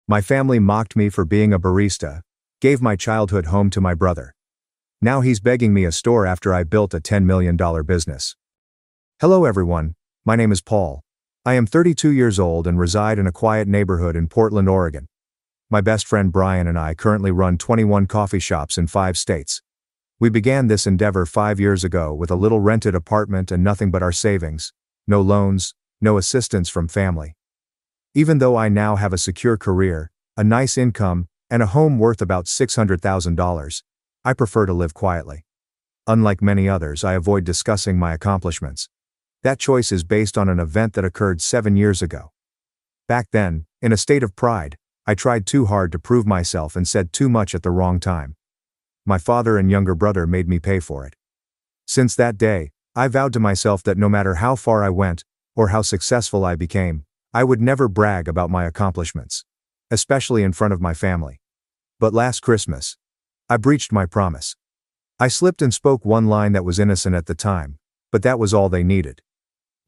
My family mocked me for being a barista, gave my childhood home to my brother. Now he's begging me a store after I built a $10 million business. Hello everyone, my name is Paul. I am 32 years old and reside in a quiet neighborhood in Portland, Oregon. My best friend Brian and I currently run 21 coffee shops in 5 states. We began this endeavor 5 years ago with a little rented apartment and nothing but our savings. No loans, no assistance from family. Even though I now have a secure career, a nice income, and a home worth about $600,000, I prefer to live quietly. Unlike many others, I avoid discussing my accomplishments. That choice is based on an event that occurred 7 years ago. Back then, in a state of pride, I tried too hard to prove myself and said too much at the wrong time. My father and younger brother made me pay for it. Since that day, I vowed to myself that no matter how far I went, or how successful I became, I would never brag about my accomplishments, especially in front of my family. But last Christmas, I breached my promise. I slipped and spoke one line that was innocent at the time, but that was all they needed.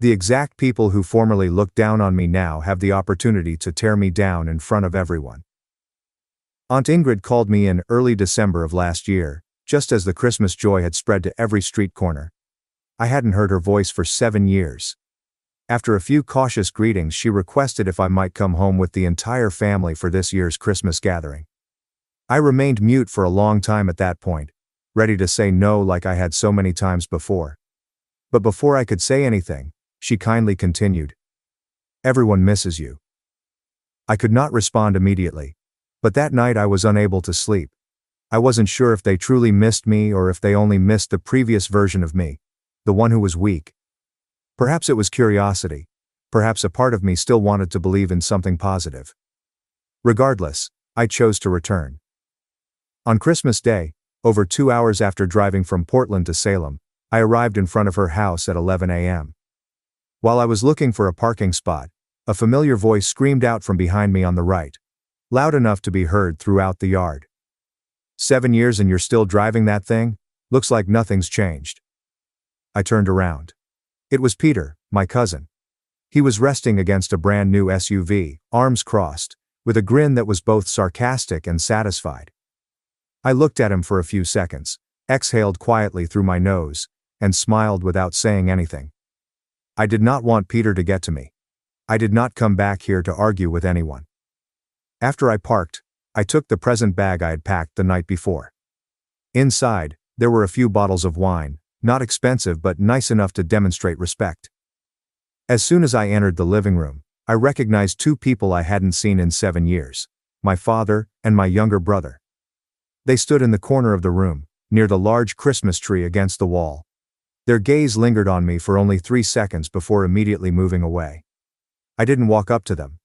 The exact people who formerly looked down on me now have the opportunity to tear me down in front of everyone. Aunt Ingrid called me in early December of last year, just as the Christmas joy had spread to every street corner. I hadn't heard her voice for 7 years. After a few cautious greetings, she requested if I might come home with the entire family for this year's Christmas gathering. I remained mute for a long time at that point, ready to say no like I had so many times before. But before I could say anything, she kindly continued, "Everyone misses you." I could not respond immediately, but that night I was unable to sleep. I wasn't sure if they truly missed me or if they only missed the previous version of me, the one who was weak. Perhaps it was curiosity. Perhaps a part of me still wanted to believe in something positive. Regardless, I chose to return. On Christmas Day, over 2 hours after driving from Portland to Salem, I arrived in front of her house at 11 a.m. While I was looking for a parking spot, a familiar voice screamed out from behind me on the right, loud enough to be heard throughout the yard. "7 years and you're still driving that thing? Looks like nothing's changed." I turned around. It was Peter, my cousin. He was resting against a brand new SUV, arms crossed, with a grin that was both sarcastic and satisfied. I looked at him for a few seconds, exhaled quietly through my nose, and smiled without saying anything. I did not want Peter to get to me. I did not come back here to argue with anyone. After I parked, I took the present bag I had packed the night before. Inside, there were a few bottles of wine, not expensive but nice enough to demonstrate respect. As soon as I entered the living room, I recognized 2 people I hadn't seen in 7 years, my father and my younger brother. They stood in the corner of the room, near the large Christmas tree against the wall. Their gaze lingered on me for only 3 seconds before immediately moving away. I didn't walk up to them.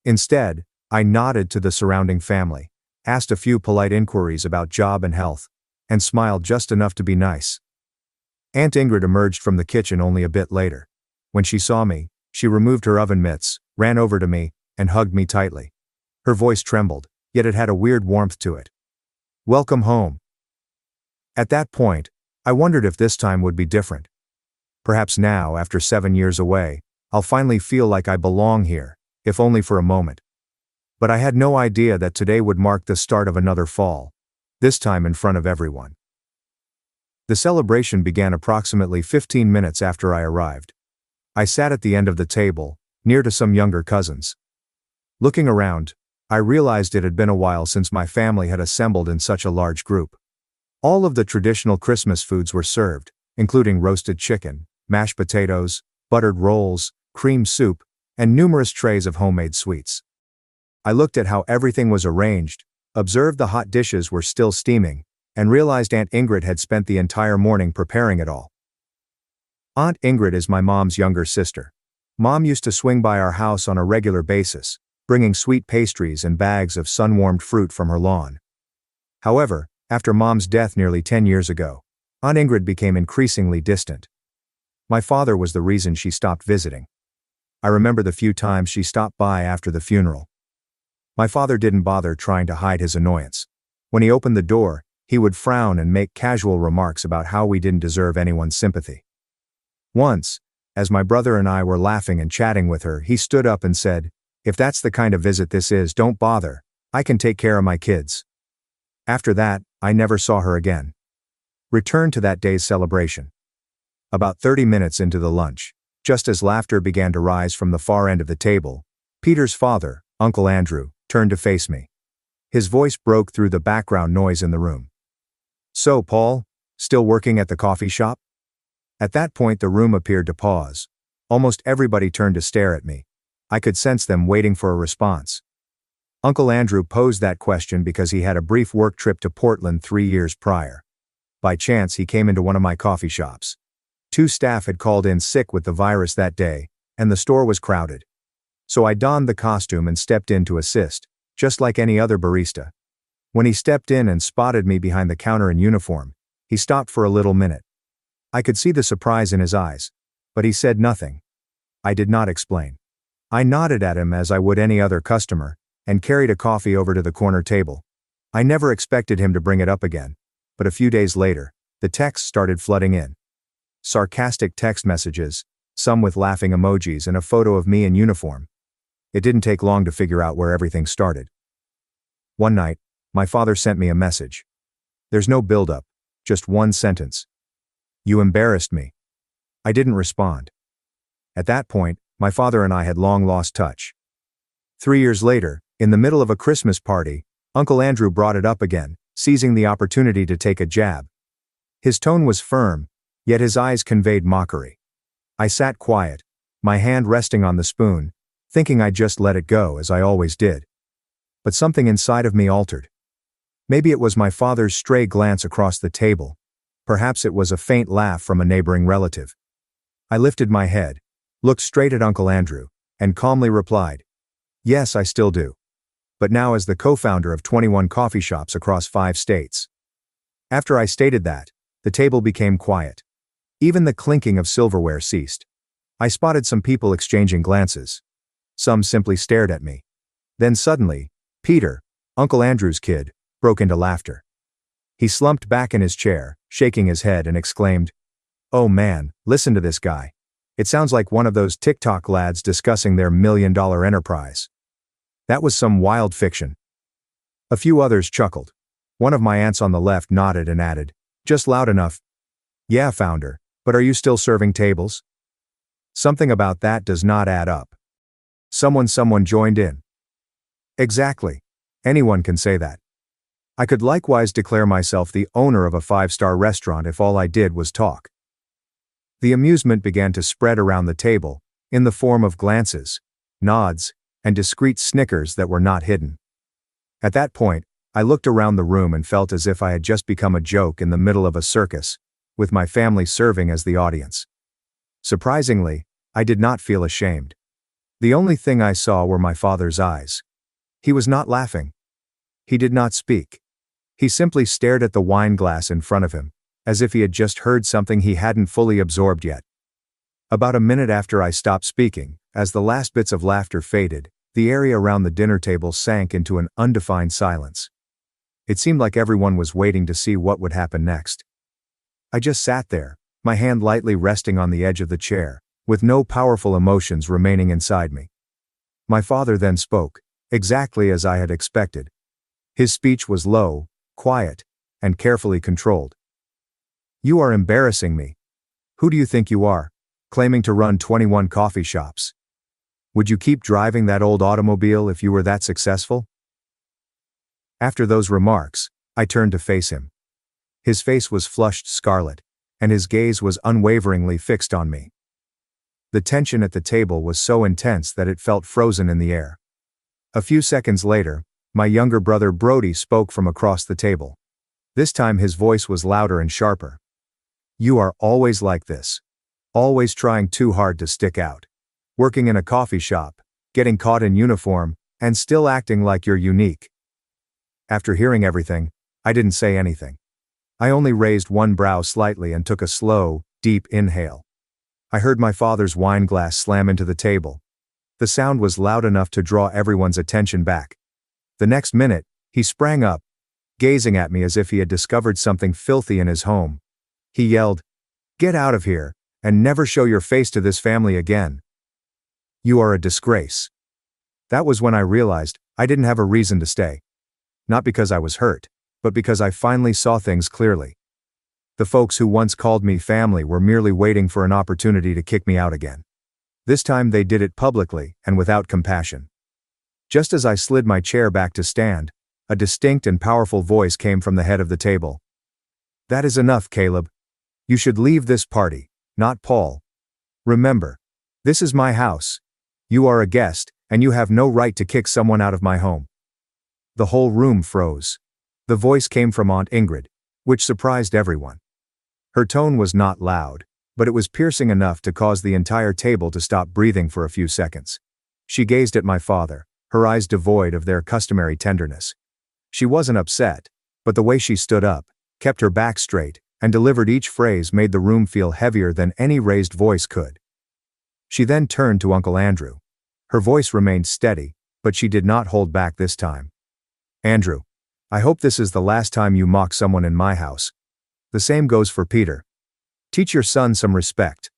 Instead, I nodded to the surrounding family, asked a few polite inquiries about job and health, and smiled just enough to be nice. Aunt Ingrid emerged from the kitchen only a bit later. When she saw me, she removed her oven mitts, ran over to me, and hugged me tightly. Her voice trembled, yet it had a weird warmth to it. "Welcome home." At that point, I wondered if this time would be different. Perhaps now, after 7 years away, I'll finally feel like I belong here, if only for a moment. But I had no idea that today would mark the start of another fall, this time in front of everyone. The celebration began approximately 15 minutes after I arrived. I sat at the end of the table, near to some younger cousins. Looking around, I realized it had been a while since my family had assembled in such a large group. All of the traditional Christmas foods were served, including roasted chicken, mashed potatoes, buttered rolls, cream soup, and numerous trays of homemade sweets. I looked at how everything was arranged, observed the hot dishes were still steaming, and realized Aunt Ingrid had spent the entire morning preparing it all. Aunt Ingrid is my mom's younger sister. Mom used to swing by our house on a regular basis, bringing sweet pastries and bags of sun-warmed fruit from her lawn. However, after Mom's death nearly 10 years ago, Aunt Ingrid became increasingly distant. My father was the reason she stopped visiting. I remember the few times she stopped by after the funeral. My father didn't bother trying to hide his annoyance. When he opened the door, he would frown and make casual remarks about how we didn't deserve anyone's sympathy. Once, as my brother and I were laughing and chatting with her, he stood up and said, If that's the kind of visit this is, don't bother. I can take care of my kids. After that, I never saw her again. Return to that day's celebration. About 30 minutes into the lunch, just as laughter began to rise from the far end of the table, Peter's father, Uncle Andrew, turned to face me. His voice broke through the background noise in the room. "So, Paul, still working at the coffee shop?" At that point the room appeared to pause. Almost everybody turned to stare at me. I could sense them waiting for a response. Uncle Andrew posed that question because he had a brief work trip to Portland 3 years prior. By chance he came into one of my coffee shops. 2 staff had called in sick with the virus that day, and the store was crowded. So I donned the costume and stepped in to assist, just like any other barista. When he stepped in and spotted me behind the counter in uniform, he stopped for a little minute. I could see the surprise in his eyes, but he said nothing. I did not explain. I nodded at him as I would any other customer, and carried a coffee over to the corner table. I never expected him to bring it up again, but a few days later, the texts started flooding in. Sarcastic text messages, some with laughing emojis and a photo of me in uniform. It didn't take long to figure out where everything started. One night, my father sent me a message. There's no build-up, just one sentence. "You embarrassed me." I didn't respond. At that point, my father and I had long lost touch. 3 years later, in the middle of a Christmas party, Uncle Andrew brought it up again, seizing the opportunity to take a jab. His tone was firm, yet his eyes conveyed mockery. I sat quiet, my hand resting on the spoon, thinking I'd just let it go as I always did. But something inside of me altered. Maybe it was my father's stray glance across the table. Perhaps it was a faint laugh from a neighboring relative. I lifted my head, looked straight at Uncle Andrew, and calmly replied, "Yes, I still do. But now as the co-founder of 21 coffee shops across 5 states. After I stated that, the table became quiet. Even the clinking of silverware ceased. I spotted some people exchanging glances. Some simply stared at me. Then suddenly, Peter, Uncle Andrew's kid, broke into laughter. He slumped back in his chair, shaking his head, and exclaimed, "Oh man, listen to this guy. It sounds like one of those TikTok lads discussing their $1 million enterprise." That was some wild fiction. A few others chuckled. One of my aunts on the left nodded and added, just loud enough, "Yeah, founder, but are you still serving tables?" Something about that does not add up. Someone joined in. Exactly. Anyone can say that. I could likewise declare myself the owner of a 5-star restaurant if all I did was talk. The amusement began to spread around the table, in the form of glances, nods, and discreet snickers that were not hidden. At that point, I looked around the room and felt as if I had just become a joke in the middle of a circus, with my family serving as the audience. Surprisingly, I did not feel ashamed. The only thing I saw were my father's eyes. He was not laughing. He did not speak. He simply stared at the wine glass in front of him, as if he had just heard something he hadn't fully absorbed yet. About a minute after I stopped speaking, as the last bits of laughter faded, the area around the dinner table sank into an undefined silence. It seemed like everyone was waiting to see what would happen next. I just sat there, my hand lightly resting on the edge of the chair, with no powerful emotions remaining inside me. My father then spoke, exactly as I had expected. His speech was low, quiet, and carefully controlled. "You are embarrassing me. Who do you think you are, claiming to run 21 coffee shops? Would you keep driving that old automobile if you were that successful?" After those remarks, I turned to face him. His face was flushed scarlet, and his gaze was unwaveringly fixed on me. The tension at the table was so intense that it felt frozen in the air. A few seconds later, my younger brother Brody spoke from across the table. This time his voice was louder and sharper. "You are always like this. Always trying too hard to stick out. Working in a coffee shop, getting caught in uniform, and still acting like you're unique." After hearing everything, I didn't say anything. I only raised one brow slightly and took a slow, deep inhale. I heard my father's wine glass slam into the table. The sound was loud enough to draw everyone's attention back. The next minute, he sprang up, gazing at me as if he had discovered something filthy in his home. He yelled, "Get out of here, and never show your face to this family again. You are a disgrace." That was when I realized I didn't have a reason to stay. Not because I was hurt, but because I finally saw things clearly. The folks who once called me family were merely waiting for an opportunity to kick me out again. This time they did it publicly and without compassion. Just as I slid my chair back to stand, a distinct and powerful voice came from the head of the table. "That is enough, Caleb. You should leave this party, not Paul. Remember, this is my house. You are a guest, and you have no right to kick someone out of my home." The whole room froze. The voice came from Aunt Ingrid, which surprised everyone. Her tone was not loud, but it was piercing enough to cause the entire table to stop breathing for a few seconds. She gazed at my father, her eyes devoid of their customary tenderness. She wasn't upset, but the way she stood up, kept her back straight, and delivered each phrase made the room feel heavier than any raised voice could. She then turned to Uncle Andrew. Her voice remained steady, but she did not hold back this time. "Andrew, I hope this is the last time you mock someone in my house. The same goes for Peter. Teach your son some respect."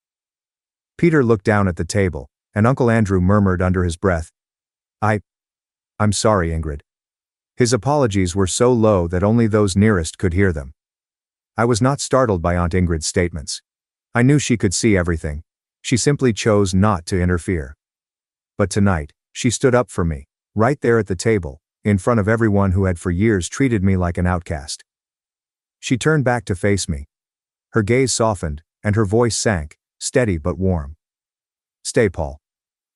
Peter looked down at the table, and Uncle Andrew murmured under his breath, I'm sorry, Ingrid." His apologies were so low that only those nearest could hear them. I was not startled by Aunt Ingrid's statements. I knew she could see everything. She simply chose not to interfere. But tonight, she stood up for me, right there at the table, in front of everyone who had for years treated me like an outcast. She turned back to face me. Her gaze softened, and her voice sank, steady but warm. "Stay, Paul.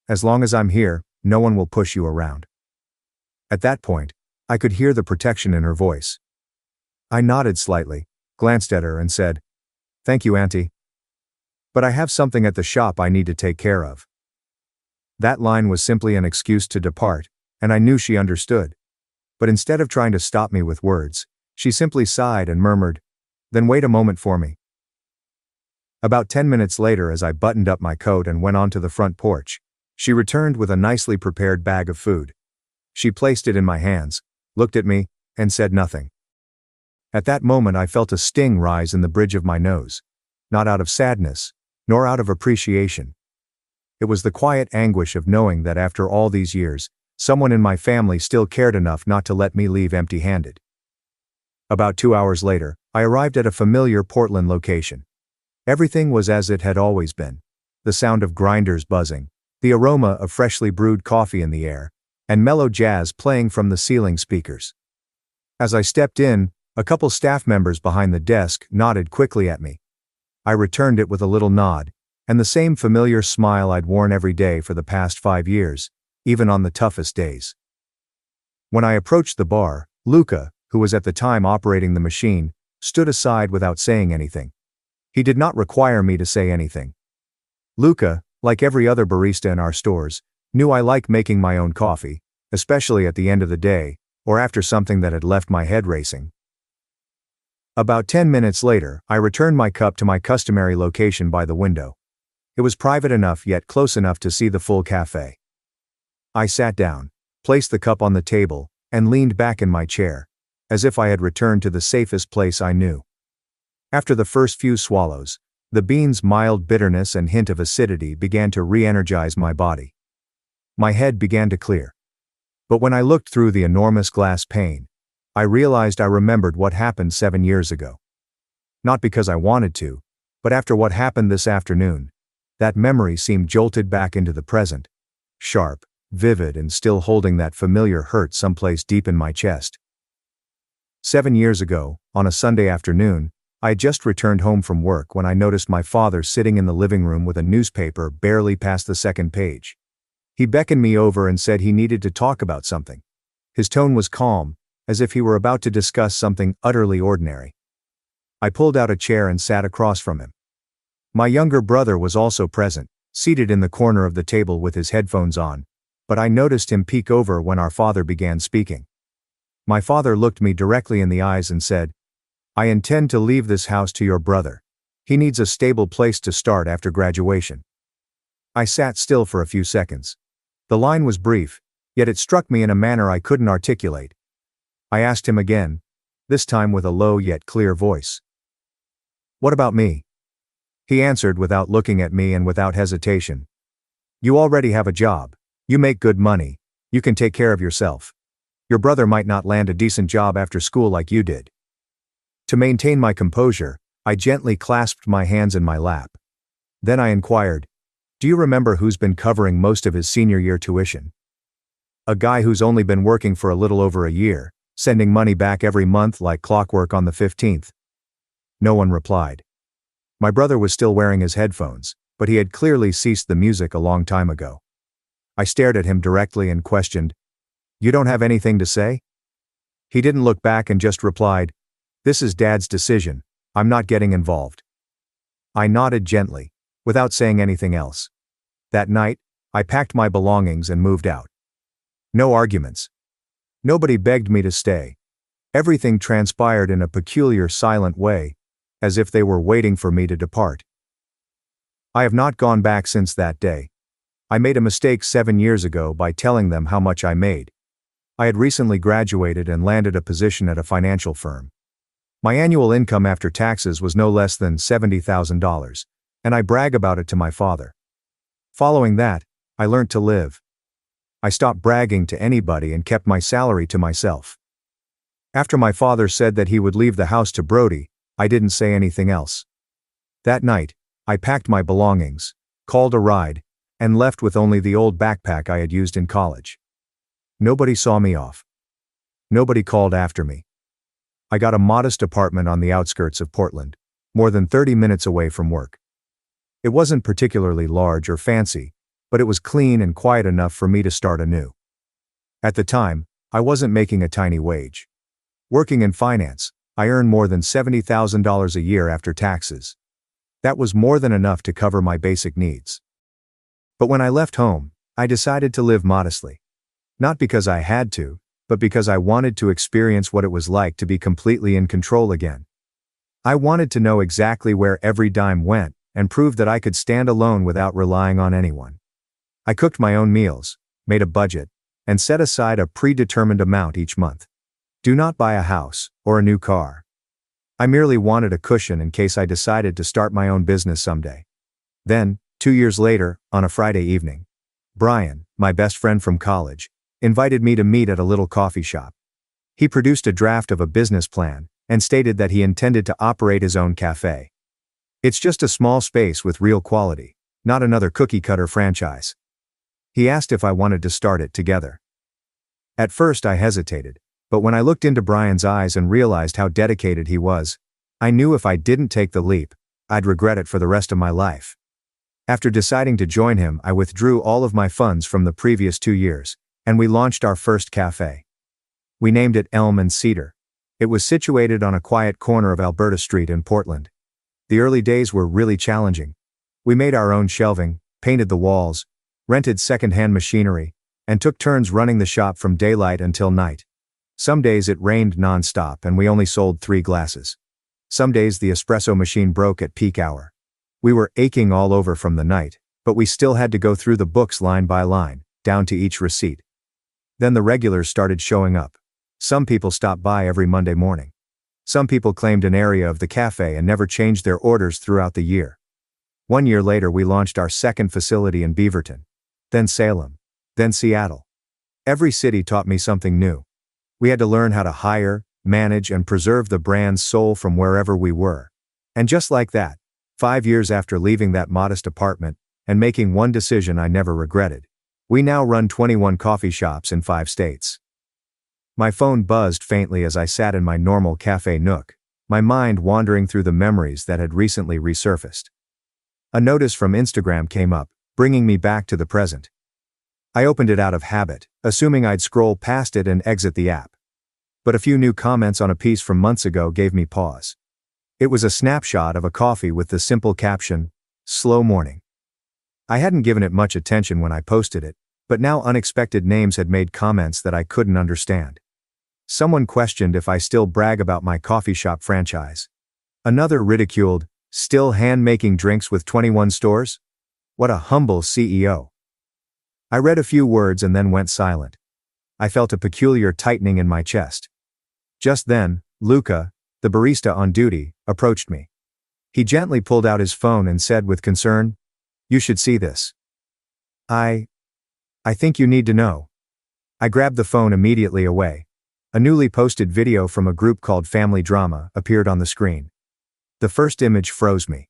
As long as I'm here, no one will push you around." At that point, I could hear the protection in her voice. I nodded slightly, glanced at her and said, "Thank you, Auntie. But I have something at the shop I need to take care of." That line was simply an excuse to depart, and I knew she understood. But instead of trying to stop me with words, she simply sighed and murmured, "Then wait a moment for me." About 10 minutes later, as I buttoned up my coat and went onto the front porch, she returned with a nicely prepared bag of food. She placed it in my hands, looked at me, and said nothing. At that moment I felt a sting rise in the bridge of my nose. Not out of sadness, nor out of appreciation. It was the quiet anguish of knowing that after all these years, someone in my family still cared enough not to let me leave empty-handed. About 2 hours later, I arrived at a familiar Portland location. Everything was as it had always been. The sound of grinders buzzing, the aroma of freshly brewed coffee in the air, and mellow jazz playing from the ceiling speakers. As I stepped in, a couple staff members behind the desk nodded quickly at me. I returned it with a little nod, and the same familiar smile I'd worn every day for the past 5 years, even on the toughest days. When I approached the bar, Luca, who was at the time operating the machine, stood aside without saying anything. He did not require me to say anything. Luca, like every other barista in our stores, knew I like making my own coffee, especially at the end of the day, or after something that had left my head racing. About 10 minutes later, I returned my cup to my customary location by the window. It was private enough yet close enough to see the full cafe. I sat down, placed the cup on the table, and leaned back in my chair, as if I had returned to the safest place I knew. After the first few swallows, the beans' mild bitterness and hint of acidity began to re-energize my body. My head began to clear. But when I looked through the enormous glass pane, I realized I remembered what happened 7 years ago. Not because I wanted to, but after what happened this afternoon, that memory seemed jolted back into the present, sharp, vivid, and still holding that familiar hurt someplace deep in my chest. 7 years ago, on a Sunday afternoon, I had just returned home from work when I noticed my father sitting in the living room with a newspaper barely past the second page. He beckoned me over and said he needed to talk about something. His tone was calm, as if he were about to discuss something utterly ordinary. I pulled out a chair and sat across from him. My younger brother was also present, seated in the corner of the table with his headphones on, but I noticed him peek over when our father began speaking. My father looked me directly in the eyes and said, "I intend to leave this house to your brother. He needs a stable place to start after graduation." I sat still for a few seconds. The line was brief, yet it struck me in a manner I couldn't articulate. I asked him again, this time with a low yet clear voice. "What about me?" He answered without looking at me and without hesitation. "You already have a job. You make good money. You can take care of yourself. Your brother might not land a decent job after school like you did." To maintain my composure, I gently clasped my hands in my lap. Then I inquired, "Do you remember who's been covering most of his senior year tuition?" "A guy who's only been working for a little over a year, sending money back every month like clockwork on the 15th. No one replied. My brother was still wearing his headphones, but he had clearly ceased the music a long time ago. I stared at him directly and questioned, "You don't have anything to say?" He didn't look back and just replied, "This is Dad's decision, I'm not getting involved." I nodded gently, without saying anything else. That night, I packed my belongings and moved out. No arguments. Nobody begged me to stay. Everything transpired in a peculiar silent way, as if they were waiting for me to depart. I have not gone back since that day. I made a mistake 7 years ago by telling them how much I made. I had recently graduated and landed a position at a financial firm. My annual income after taxes was no less than $70,000, and I brag about it to my father. Following that, I learned to live. I stopped bragging to anybody and kept my salary to myself. After my father said that he would leave the house to Brody, I didn't say anything else. That night, I packed my belongings, called a ride, and left with only the old backpack I had used in college. Nobody saw me off. Nobody called after me. I got a modest apartment on the outskirts of Portland, more than 30 minutes away from work. It wasn't particularly large or fancy, but it was clean and quiet enough for me to start anew. At the time, I wasn't making a tiny wage. Working in finance, I earned more than $70,000 a year after taxes. That was more than enough to cover my basic needs. But when I left home, I decided to live modestly. Not because I had to, but because I wanted to experience what it was like to be completely in control again. I wanted to know exactly where every dime went, and prove that I could stand alone without relying on anyone. I cooked my own meals, made a budget, and set aside a predetermined amount each month. Do not buy a house, or a new car. I merely wanted a cushion in case I decided to start my own business someday. Then, 2 years later, on a Friday evening, Brian, my best friend from college, invited me to meet at a little coffee shop. He produced a draft of a business plan, and stated that he intended to operate his own cafe. It's just a small space with real quality, not another cookie-cutter franchise. He asked if I wanted to start it together. At first I hesitated, but when I looked into Brian's eyes and realized how dedicated he was, I knew if I didn't take the leap, I'd regret it for the rest of my life. After deciding to join him, I withdrew all of my funds from the previous 2 years, and we launched our first cafe. We named it Elm and Cedar. It was situated on a quiet corner of Alberta Street in Portland. The early days were really challenging. We made our own shelving, painted the walls, rented second-hand machinery, and took turns running the shop from daylight until night. Some days it rained non-stop and we only sold 3 glasses. Some days the espresso machine broke at peak hour. We were aching all over from the night, but we still had to go through the books line by line, down to each receipt. Then the regulars started showing up. Some people stopped by every Monday morning. Some people claimed an area of the cafe and never changed their orders throughout the year. 1 year later we launched our second facility in Beaverton. Then Salem. Then Seattle. Every city taught me something new. We had to learn how to hire, manage, and preserve the brand's soul from wherever we were. And just like that, 5 years after leaving that modest apartment, and making one decision I never regretted, we now run 21 coffee shops in 5 states. My phone buzzed faintly as I sat in my normal cafe nook, my mind wandering through the memories that had recently resurfaced. A notice from Instagram came up, bringing me back to the present. I opened it out of habit, assuming I'd scroll past it and exit the app. But a few new comments on a piece from months ago gave me pause. It was a snapshot of a coffee with the simple caption, "Slow morning." I hadn't given it much attention when I posted it, but now unexpected names had made comments that I couldn't understand. Someone questioned if I still brag about my coffee shop franchise. Another ridiculed, "Still hand-making drinks with 21 stores? What a humble CEO." I read a few words and then went silent. I felt a peculiar tightening in my chest. Just then, Luca, the barista on duty, approached me. He gently pulled out his phone and said with concern, "You should see this. I think you need to know." I grabbed the phone immediately away. A newly posted video from a group called Family Drama appeared on the screen. The first image froze me.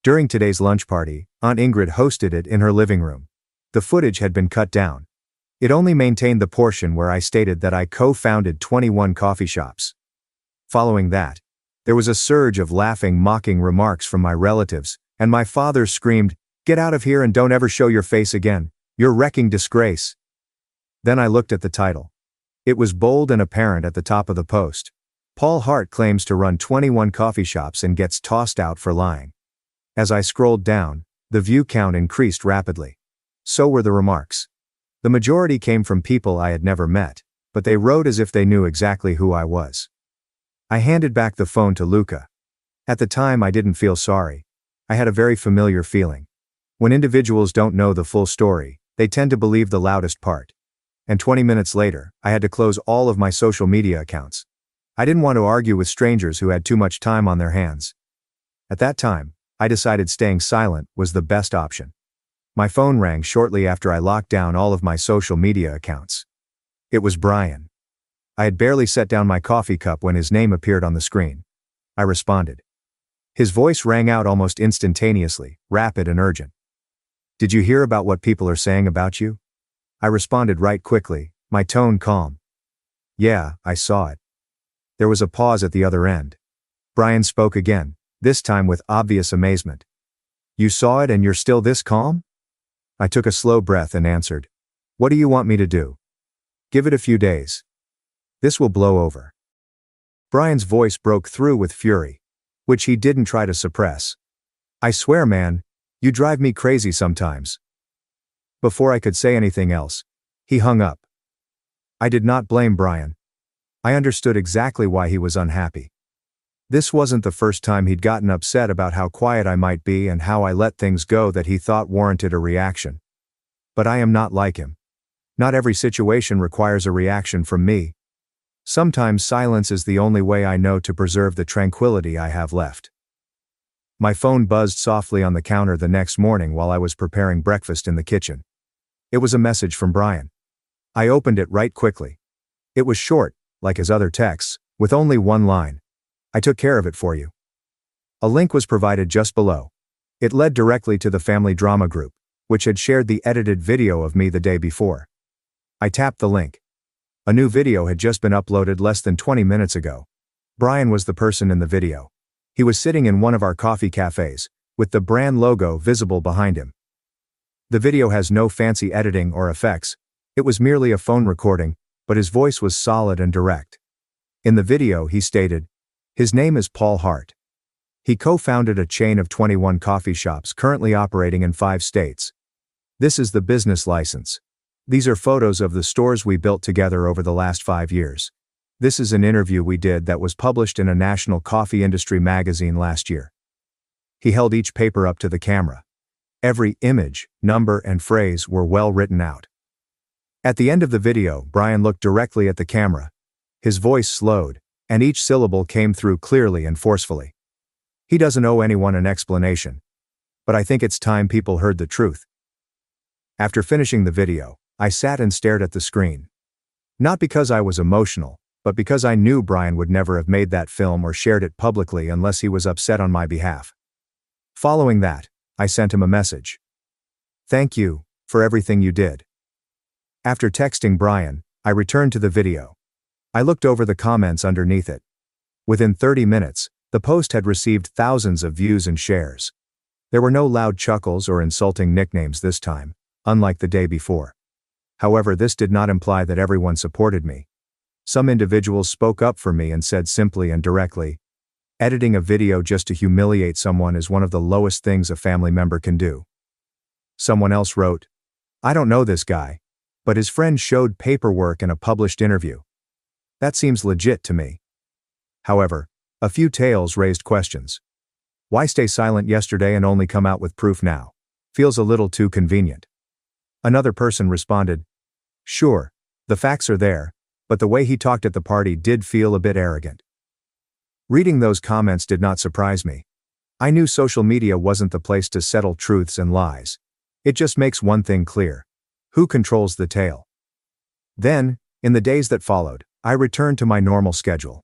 During today's lunch party, Aunt Ingrid hosted it in her living room. The footage had been cut down. It only maintained the portion where I stated that I co-founded 21 coffee shops. Following that, there was a surge of laughing, mocking remarks from my relatives, and my father screamed, "Get out of here and don't ever show your face again. You're wrecking disgrace." Then I looked at the title. It was bold and apparent at the top of the post. Paul Hart claims to run 21 coffee shops and gets tossed out for lying. As I scrolled down, the view count increased rapidly. So were the remarks. The majority came from people I had never met, but they wrote as if they knew exactly who I was. I handed back the phone to Luca. At the time I didn't feel sorry. I had a very familiar feeling. When individuals don't know the full story, they tend to believe the loudest part. And 20 minutes later, I had to close all of my social media accounts. I didn't want to argue with strangers who had too much time on their hands. At that time, I decided staying silent was the best option. My phone rang shortly after I locked down all of my social media accounts. It was Brian. I had barely set down my coffee cup when his name appeared on the screen. I responded. His voice rang out almost instantaneously, rapid and urgent. "Did you hear about what people are saying about you?" I responded right quickly, my tone calm. "Yeah, I saw it." There was a pause at the other end. Brian spoke again, this time with obvious amazement. "You saw it and you're still this calm?" I took a slow breath and answered, "What do you want me to do? Give it a few days. This will blow over." Brian's voice broke through with fury, which he didn't try to suppress. "I swear, man, you drive me crazy sometimes." Before I could say anything else, he hung up. I did not blame Brian. I understood exactly why he was unhappy. This wasn't the first time he'd gotten upset about how quiet I might be and how I let things go that he thought warranted a reaction. But I am not like him. Not every situation requires a reaction from me. Sometimes silence is the only way I know to preserve the tranquility I have left. My phone buzzed softly on the counter the next morning while I was preparing breakfast in the kitchen. It was a message from Brian. I opened it right quickly. It was short, like his other texts, with only one line. "I took care of it for you." A link was provided just below. It led directly to the Family Drama group, which had shared the edited video of me the day before. I tapped the link. A new video had just been uploaded less than 20 minutes ago. Brian was the person in the video. He was sitting in one of our coffee cafes, with the brand logo visible behind him. The video has no fancy editing or effects. It was merely a phone recording, but his voice was solid and direct. In the video he stated, his name is Paul Hart. He co-founded a chain of 21 coffee shops currently operating in 5 states. This is the business license. These are photos of the stores we built together over the last 5 years. This is an interview we did that was published in a national coffee industry magazine last year. He held each paper up to the camera. Every image, number, and phrase were well written out. At the end of the video, Brian looked directly at the camera. His voice slowed, and each syllable came through clearly and forcefully. He doesn't owe anyone an explanation. But I think it's time people heard the truth. After finishing the video, I sat and stared at the screen. Not because I was emotional, but because I knew Brian would never have made that film or shared it publicly unless he was upset on my behalf. Following that, I sent him a message. "Thank you for everything you did." After texting Brian, I returned to the video. I looked over the comments underneath it. Within 30 minutes, the post had received thousands of views and shares. There were no loud chuckles or insulting nicknames this time, unlike the day before. However, this did not imply that everyone supported me. Some individuals spoke up for me and said simply and directly, "Editing a video just to humiliate someone is one of the lowest things a family member can do." Someone else wrote, "I don't know this guy, but his friend showed paperwork in a published interview. That seems legit to me." However, a few tales raised questions. Why stay silent yesterday and only come out with proof now? Feels a little too convenient. Another person responded, "Sure, the facts are there, but the way he talked at the party did feel a bit arrogant." Reading those comments did not surprise me. I knew social media wasn't the place to settle truths and lies. It just makes one thing clear. Who controls the tale? Then, in the days that followed, I returned to my normal schedule.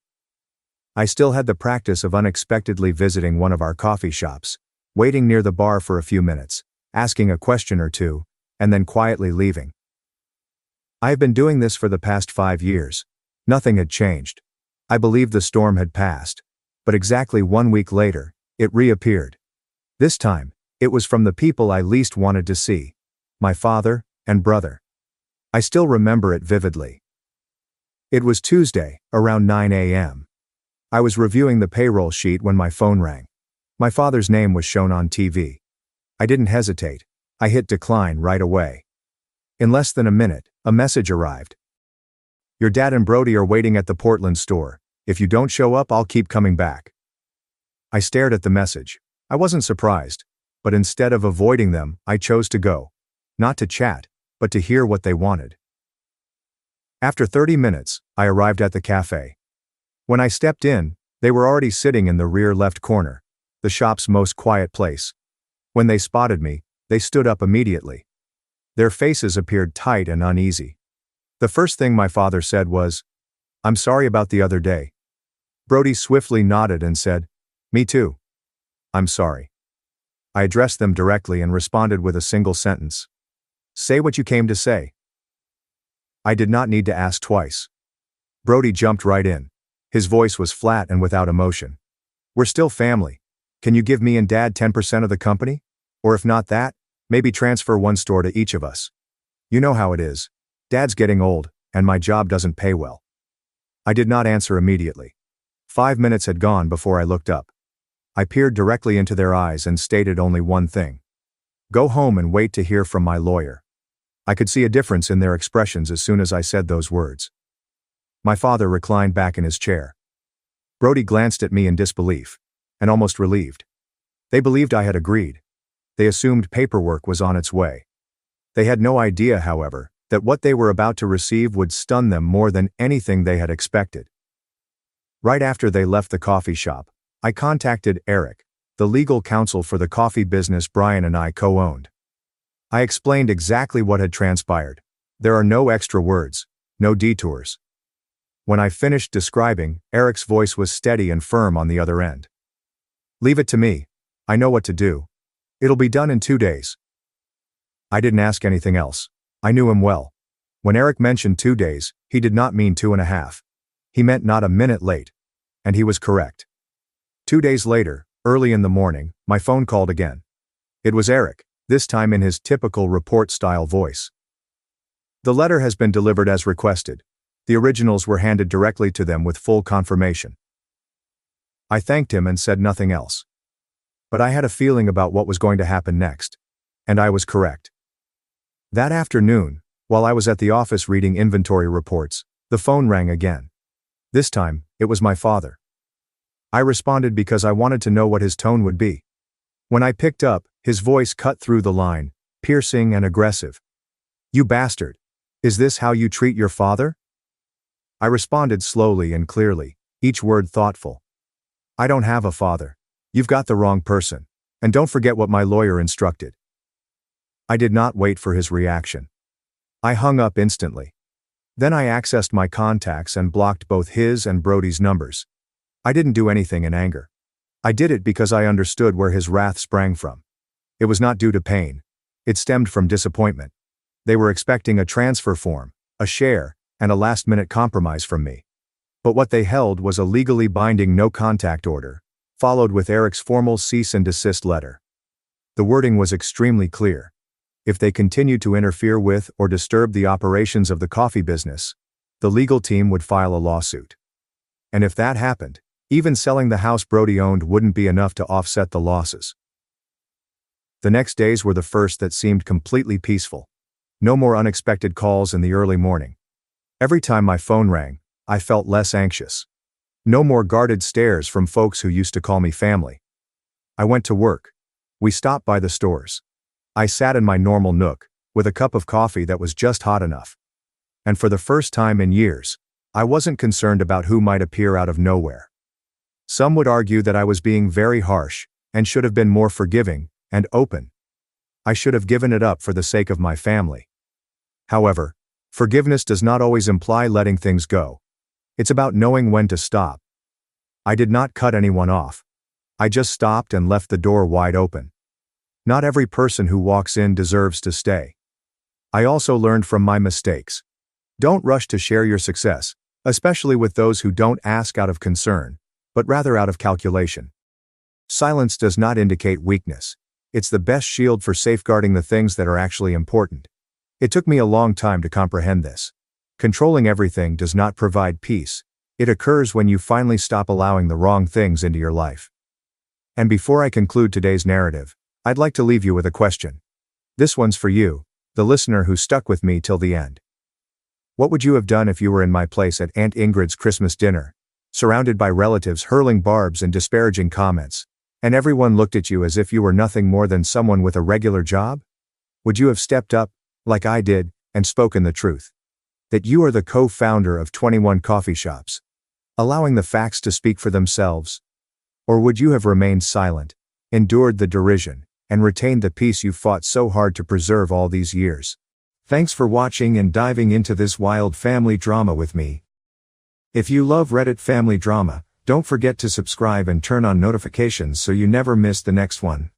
I still had the practice of unexpectedly visiting one of our coffee shops, waiting near the bar for a few minutes, asking a question or two, and then quietly leaving. I have been doing this for the past 5 years. Nothing had changed. I believed the storm had passed. But exactly 1 week later, it reappeared. This time, it was from the people I least wanted to see: my father and brother. I still remember it vividly. It was Tuesday, around 9 a.m. I was reviewing the payroll sheet when my phone rang. My father's name was shown on TV. I didn't hesitate. I hit decline right away. In less than a minute, a message arrived. "Your dad and Brody are waiting at the Portland store. If you don't show up, I'll keep coming back." I stared at the message. I wasn't surprised, but instead of avoiding them, I chose to go. Not to chat, but to hear what they wanted. After 30 minutes, I arrived at the cafe. When I stepped in, they were already sitting in the rear left corner, the shop's most quiet place. When they spotted me, they stood up immediately. Their faces appeared tight and uneasy. The first thing my father said was, "I'm sorry about the other day." Brody swiftly nodded and said, "Me too. I'm sorry." I addressed them directly and responded with a single sentence. "Say what you came to say." I did not need to ask twice. Brody jumped right in. His voice was flat and without emotion. "We're still family. Can you give me and Dad 10% of the company? Or if not that, maybe transfer one store to each of us. You know how it is. Dad's getting old, and my job doesn't pay well." I did not answer immediately. 5 minutes had gone before I looked up. I peered directly into their eyes and stated only one thing: "Go home and wait to hear from my lawyer." I could see a difference in their expressions as soon as I said those words. My father reclined back in his chair. Brody glanced at me in disbelief, and almost relieved. They believed I had agreed. They assumed paperwork was on its way. They had no idea, however, that what they were about to receive would stun them more than anything they had expected. Right after they left the coffee shop, I contacted Eric, the legal counsel for the coffee business Brian and I co-owned. I explained exactly what had transpired. There are no extra words, no detours. When I finished describing, Eric's voice was steady and firm on the other end. "Leave it to me. I know what to do. It'll be done in 2 days." I didn't ask anything else. I knew him well. When Eric mentioned 2 days, he did not mean 2.5. He meant not a minute late. And he was correct. 2 days later, early in the morning, my phone called again. It was Eric, this time in his typical report-style voice. "The letter has been delivered as requested. The originals were handed directly to them with full confirmation." I thanked him and said nothing else. But I had a feeling about what was going to happen next. And I was correct. That afternoon, while I was at the office reading inventory reports, the phone rang again. This time, it was my father. I responded because I wanted to know what his tone would be. When I picked up, his voice cut through the line, piercing and aggressive. "You bastard! Is this how you treat your father?" I responded slowly and clearly, each word thoughtful. "I don't have a father. You've got the wrong person. And don't forget what my lawyer instructed." I did not wait for his reaction. I hung up instantly. Then I accessed my contacts and blocked both his and Brody's numbers. I didn't do anything in anger. I did it because I understood where his wrath sprang from. It was not due to pain. It stemmed from disappointment. They were expecting a transfer form, a share, and a last-minute compromise from me. But what they held was a legally binding no-contact order, followed with Eric's formal cease-and-desist letter. The wording was extremely clear. If they continued to interfere with or disturb the operations of the coffee business, the legal team would file a lawsuit. And if that happened, even selling the house Brody owned wouldn't be enough to offset the losses. The next days were the first that seemed completely peaceful. No more unexpected calls in the early morning. Every time my phone rang, I felt less anxious. No more guarded stares from folks who used to call me family. I went to work. We stopped by the stores. I sat in my normal nook, with a cup of coffee that was just hot enough. And for the first time in years, I wasn't concerned about who might appear out of nowhere. Some would argue that I was being very harsh, and should have been more forgiving and open. I should have given it up for the sake of my family. However, Forgiveness does not always imply letting things go. It's about knowing when to stop. I did not cut anyone off. I just stopped and left the door wide open. Not every person who walks in deserves to stay. I also learned from my mistakes. Don't rush to share your success, especially with those who don't ask out of concern, but rather out of calculation. Silence does not indicate weakness. It's the best shield for safeguarding the things that are actually important. It took me a long time to comprehend this. Controlling everything does not provide peace. It occurs when you finally stop allowing the wrong things into your life. And before I conclude today's narrative, I'd like to leave you with a question. This one's for you, the listener who stuck with me till the end. What would you have done if you were in my place at Aunt Ingrid's Christmas dinner, surrounded by relatives hurling barbs and disparaging comments, and everyone looked at you as if you were nothing more than someone with a regular job? Would you have stepped up, like I did, and spoken the truth? That you are the co-founder of 21 coffee shops, allowing the facts to speak for themselves? Or would you have remained silent, endured the derision, and retained the peace you fought so hard to preserve all these years? Thanks for watching and diving into this wild family drama with me. If you love Reddit family drama, don't forget to subscribe and turn on notifications so you never miss the next one.